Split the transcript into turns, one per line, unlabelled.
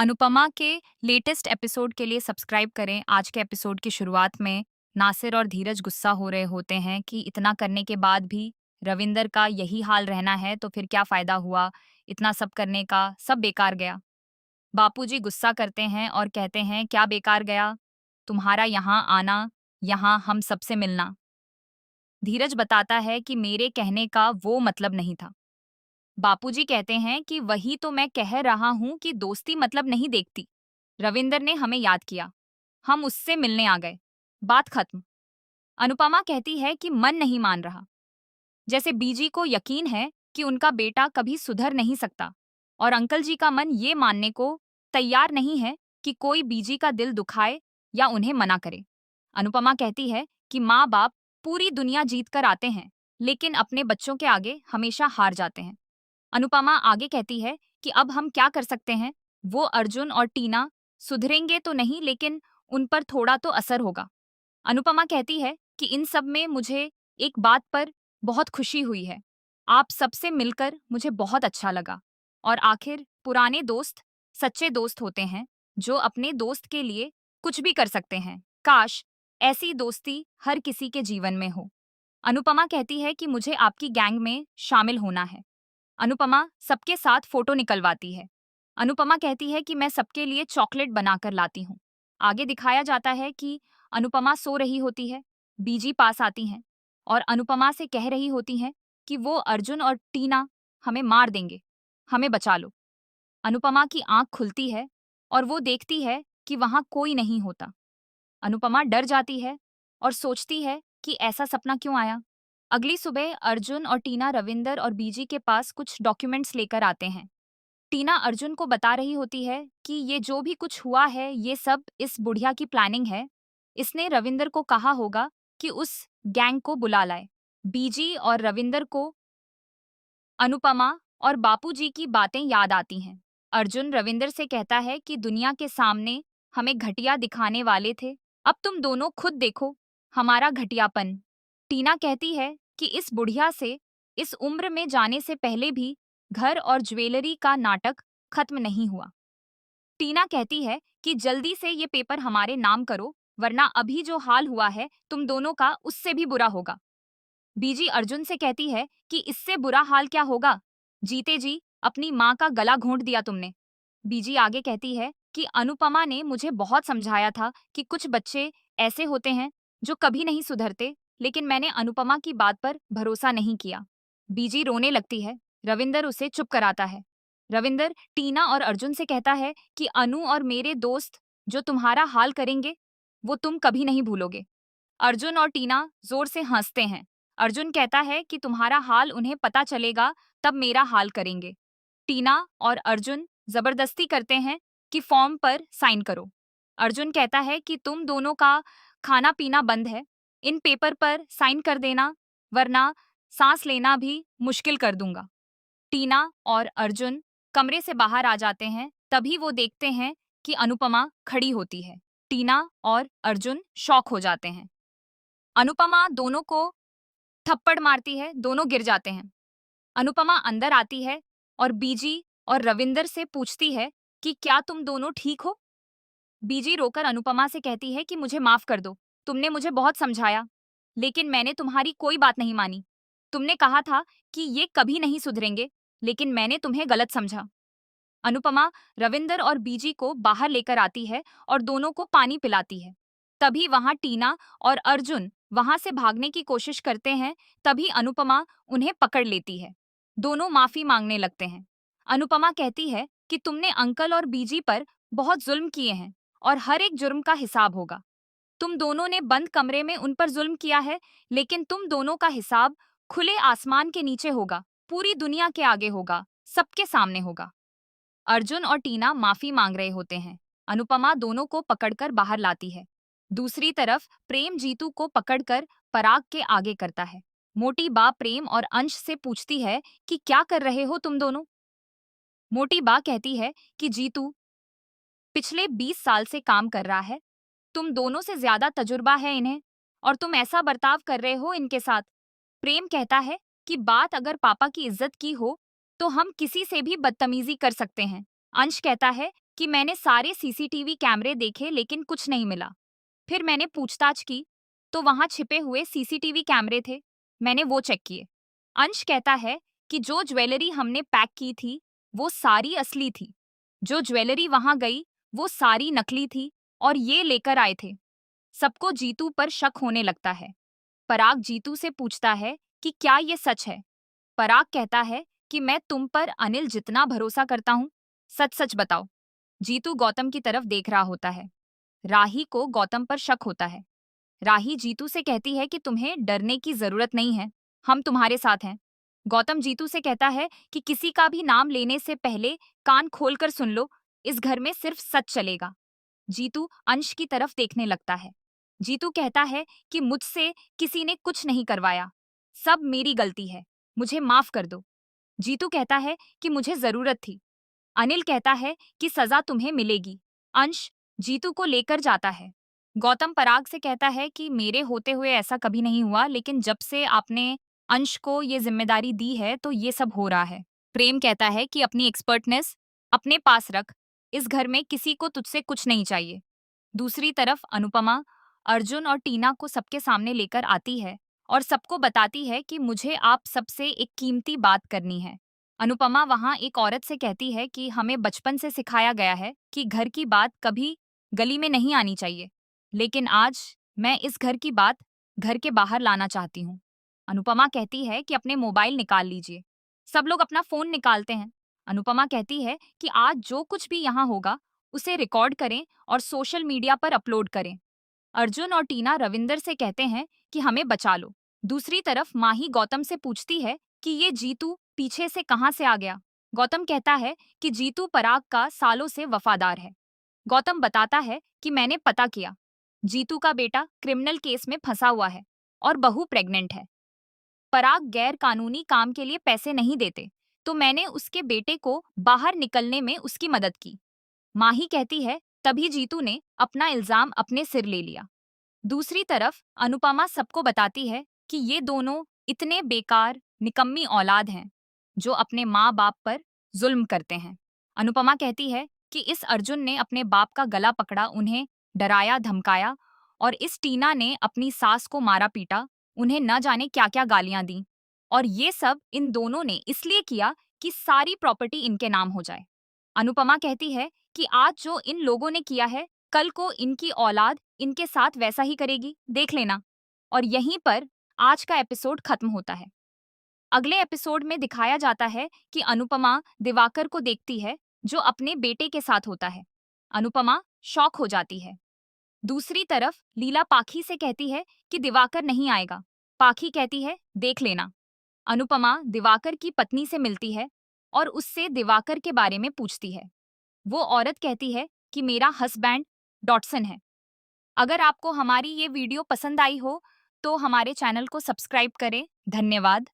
अनुपमा के latest episode के लिए सब्सक्राइब करें। आज के एपिसोड की शुरुआत में नासिर और धीरज गुस्सा हो रहे होते हैं कि इतना करने के बाद भी रविंदर का यही हाल रहना है तो फिर क्या फायदा हुआ, इतना सब करने का, सब बेकार गया। बापूजी गुस्सा करते हैं और कहते हैं, क्या बेकार गया? तुम्हारा यहाँ आना, यहाँ हम सबसे मिलना। धीरज बताता है कि मेरे कहने का वो मतलब नहीं था। बापूजी कहते हैं कि वही तो मैं कह रहा हूं कि दोस्ती मतलब नहीं देखती। रविंदर ने हमें याद किया, हम उससे मिलने आ गए, बात खत्म। अनुपमा कहती है कि मन नहीं मान रहा, जैसे बीजी को यकीन है कि उनका बेटा कभी सुधर नहीं सकता और अंकल जी का मन ये मानने को तैयार नहीं है कि कोई बीजी का दिल दुखाए या उन्हें मना करे। अनुपमा कहती है कि माँ बाप पूरी दुनिया जीत कर आते हैं लेकिन अपने बच्चों के आगे हमेशा हार जाते हैं। अनुपमा आगे कहती है कि अब हम क्या कर सकते हैं, वो अर्जुन और टीना सुधरेंगे तो नहीं लेकिन उन पर थोड़ा तो असर होगा। अनुपमा कहती है कि इन सब में मुझे एक बात पर बहुत खुशी हुई है, आप सबसे मिलकर मुझे बहुत अच्छा लगा। और आखिर पुराने दोस्त सच्चे दोस्त होते हैं जो अपने दोस्त के लिए कुछ भी कर सकते हैं। काश ऐसी दोस्ती हर किसी के जीवन में हो। अनुपमा कहती है कि मुझे आपकी गैंग में शामिल होना है। अनुपमा सबके साथ फोटो निकलवाती है। अनुपमा कहती है कि मैं सबके लिए चॉकलेट बनाकर लाती हूँ। आगे दिखाया जाता है कि अनुपमा सो रही होती है, बीजी पास आती हैं और अनुपमा से कह रही होती हैं कि वो अर्जुन और टीना हमें मार देंगे, हमें बचा लो। अनुपमा की आंख खुलती है और वो देखती है कि वहां कोई नहीं होता। अनुपमा डर जाती है और सोचती है कि ऐसा सपना क्यों आया। अगली सुबह अर्जुन और टीना रविंदर और बीजी के पास कुछ डॉक्यूमेंट्स लेकर आते हैं। टीना अर्जुन को बता रही होती है कि ये जो भी कुछ हुआ है ये सब इस बुढ़िया की प्लानिंग है। इसने रविंदर को कहा होगा कि उस गैंग को बुला लाए। बीजी और रविंदर को अनुपमा और बापूजी की बातें याद आती हैं। अर्जुन रविंदर से कहता है कि दुनिया के सामने हमें घटिया दिखाने वाले थे, अब तुम दोनों खुद देखो हमारा घटियापन। टीना कहती है कि इस बुढ़िया से इस उम्र में जाने से पहले भी घर और ज्वेलरी का नाटक खत्म नहीं हुआ। टीना कहती है कि जल्दी से ये पेपर हमारे नाम करो वरना अभी जो हाल हुआ है तुम दोनों का उससे भी बुरा होगा। बीजी अर्जुन से कहती है कि इससे बुरा हाल क्या होगा, जीते जी अपनी माँ का गला घोंट दिया तुमने। बीजी आगे कहती है कि अनुपमा ने मुझे बहुत समझाया था कि कुछ बच्चे ऐसे होते हैं जो कभी नहीं सुधरते, लेकिन मैंने अनुपमा की बात पर भरोसा नहीं किया। बीजी रोने लगती है। रविंदर उसे चुप कराता है। रविंदर टीना और अर्जुन से कहता है कि अनु और मेरे दोस्त जो तुम्हारा हाल करेंगे वो तुम कभी नहीं भूलोगे। अर्जुन और टीना जोर से हंसते हैं। अर्जुन कहता है कि तुम्हारा हाल उन्हें पता चलेगा तब मेरा हाल करेंगे। टीना और अर्जुन जबरदस्ती करते हैं कि फॉर्म पर साइन करो। अर्जुन कहता है कि तुम दोनों का खाना पीना बंद है, इन पेपर पर साइन कर देना वरना सांस लेना भी मुश्किल कर दूंगा। टीना और अर्जुन कमरे से बाहर आ जाते हैं, तभी वो देखते हैं कि अनुपमा खड़ी होती है। टीना और अर्जुन शॉक हो जाते हैं। अनुपमा दोनों को थप्पड़ मारती है, दोनों गिर जाते हैं। अनुपमा अंदर आती है और बीजी और रविंदर से पूछती है कि क्या तुम दोनों ठीक हो। बीजी रोकर अनुपमा से कहती है कि मुझे माफ कर दो, तुमने मुझे बहुत समझाया लेकिन मैंने तुम्हारी कोई बात नहीं मानी। तुमने कहा था कि ये कभी नहीं सुधरेंगे लेकिन मैंने तुम्हें गलत समझा। अनुपमा रविंदर और बीजी को बाहर लेकर आती है और दोनों को पानी पिलाती है। तभी वहां टीना और अर्जुन वहां से भागने की कोशिश करते हैं, तभी अनुपमा उन्हें पकड़ लेती है। दोनों माफी मांगने लगते हैं। अनुपमा कहती है कि तुमने अंकल और बीजी पर बहुत जुल्म किए हैं और हर एक जुर्म का हिसाब होगा। तुम दोनों ने बंद कमरे में उन पर जुल्म किया है लेकिन तुम दोनों का हिसाब खुले आसमान के नीचे होगा, पूरी दुनिया के आगे होगा, सबके सामने होगा। अर्जुन और टीना माफी मांग रहे होते हैं। अनुपमा दोनों को पकड़कर बाहर लाती है। दूसरी तरफ प्रेम जीतू को पकड़कर पराग के आगे करता है। मोटी बा प्रेम और अंश से पूछती है कि क्या कर रहे हो तुम दोनों। मोटी बा कहती है कि जीतू पिछले 20 साल से काम कर रहा है, तुम दोनों से ज्यादा तजुर्बा है इन्हें और तुम ऐसा बर्ताव कर रहे हो इनके साथ। प्रेम कहता है कि बात अगर पापा की इज्जत की हो तो हम किसी से भी बदतमीजी कर सकते हैं। अंश कहता है कि मैंने सारे सीसीटीवी कैमरे देखे लेकिन कुछ नहीं मिला। फिर मैंने पूछताछ की तो वहां छिपे हुए सीसीटीवी कैमरे थे। मैंने वो चेक किए। अंश कहता है कि जो ज्वेलरी हमने पैक की थी वो सारी असली थी। जो ज्वेलरी वहां गई वो सारी नकली थी और ये लेकर आए थे। सबको जीतू पर शक होने लगता है। पराग जीतू से पूछता है कि क्या ये सच है। पराग कहता है कि मैं तुम पर अनिल जितना भरोसा करता हूँ, सच सच बताओ। जीतू गौतम की तरफ देख रहा होता है। राही को गौतम पर शक होता है। राही जीतू से कहती है कि तुम्हें डरने की जरूरत नहीं है, हम तुम्हारे साथ हैं। गौतम जीतू से कहता है कि किसी का भी नाम लेने से पहले कान खोलकर सुन लो, इस घर में सिर्फ सच चलेगा। जीतू अंश की तरफ देखने लगता है। जीतू कहता है कि मुझसे किसी ने कुछ नहीं करवाया, सब मेरी गलती है, मुझे माफ कर दो। जीतू कहता है कि मुझे जरूरत थी। अनिल कहता है कि सजा तुम्हें मिलेगी। अंश जीतू को लेकर जाता है। गौतम पराग से कहता है कि मेरे होते हुए ऐसा कभी नहीं हुआ, लेकिन जब से आपने अंश को ये जिम्मेदारी दी है तो ये सब हो रहा है। प्रेम कहता है कि अपनी एक्सपर्टनेस अपने पास रख, इस घर में किसी को तुझसे कुछ नहीं चाहिए। दूसरी तरफ अनुपमा अर्जुन और टीना को सबके सामने लेकर आती है और सबको बताती है कि मुझे आप सबसे एक कीमती बात करनी है। अनुपमा वहां एक औरत से कहती है कि हमें बचपन से सिखाया गया है कि घर की बात कभी गली में नहीं आनी चाहिए, लेकिन आज मैं इस घर की बात घर के बाहर लाना चाहती हूँ। अनुपमा कहती है कि अपने मोबाइल निकाल लीजिए। सब लोग अपना फोन निकालते हैं। अनुपमा कहती है कि आज जो कुछ भी यहाँ होगा उसे रिकॉर्ड करें और सोशल मीडिया पर अपलोड करें। अर्जुन और टीना रविंदर से कहते हैं कि हमें बचा लो। दूसरी तरफ माही गौतम से पूछती है कि ये जीतू पीछे से कहाँ से आ गया। गौतम कहता है कि जीतू पराग का सालों से वफादार है। गौतम बताता है कि मैंने पता किया, जीतू का बेटा क्रिमिनल केस में फंसा हुआ है और बहू प्रेग्नेंट है। पराग गैर कानूनी काम के लिए पैसे नहीं देते, तो मैंने उसके बेटे को बाहर निकलने में उसकी मदद की। माही कहती है तभी जीतू ने अपना इल्जाम अपने सिर ले लिया। दूसरी तरफ अनुपमा सबको बताती है कि ये दोनों इतने बेकार निकम्मी औलाद हैं जो अपने माँ बाप पर जुल्म करते हैं। अनुपमा कहती है कि इस अर्जुन ने अपने बाप का गला पकड़ा, उन्हें डराया धमकाया, और इस टीना ने अपनी सास को मारा पीटा, उन्हें न जाने क्या क्या गालियां दी, और ये सब इन दोनों ने इसलिए किया कि सारी प्रॉपर्टी इनके नाम हो जाए। अनुपमा कहती है कि आज जो इन लोगों ने किया है कल को इनकी औलाद इनके साथ वैसा ही करेगी, देख लेना। और यहीं पर आज का एपिसोड खत्म होता है। अगले एपिसोड में दिखाया जाता है कि अनुपमा दिवाकर को देखती है जो अपने बेटे के साथ होता है। अनुपमा शॉक हो जाती है। दूसरी तरफ लीला पाखी से कहती है कि दिवाकर नहीं आएगा। पाखी कहती है देख लेना। अनुपमा दिवाकर की पत्नी से मिलती है और उससे दिवाकर के बारे में पूछती है। वो औरत कहती है कि मेरा हस्बैंड डॉटसन है। अगर आपको हमारी ये वीडियो पसंद आई हो तो हमारे चैनल को सब्सक्राइब करें। धन्यवाद।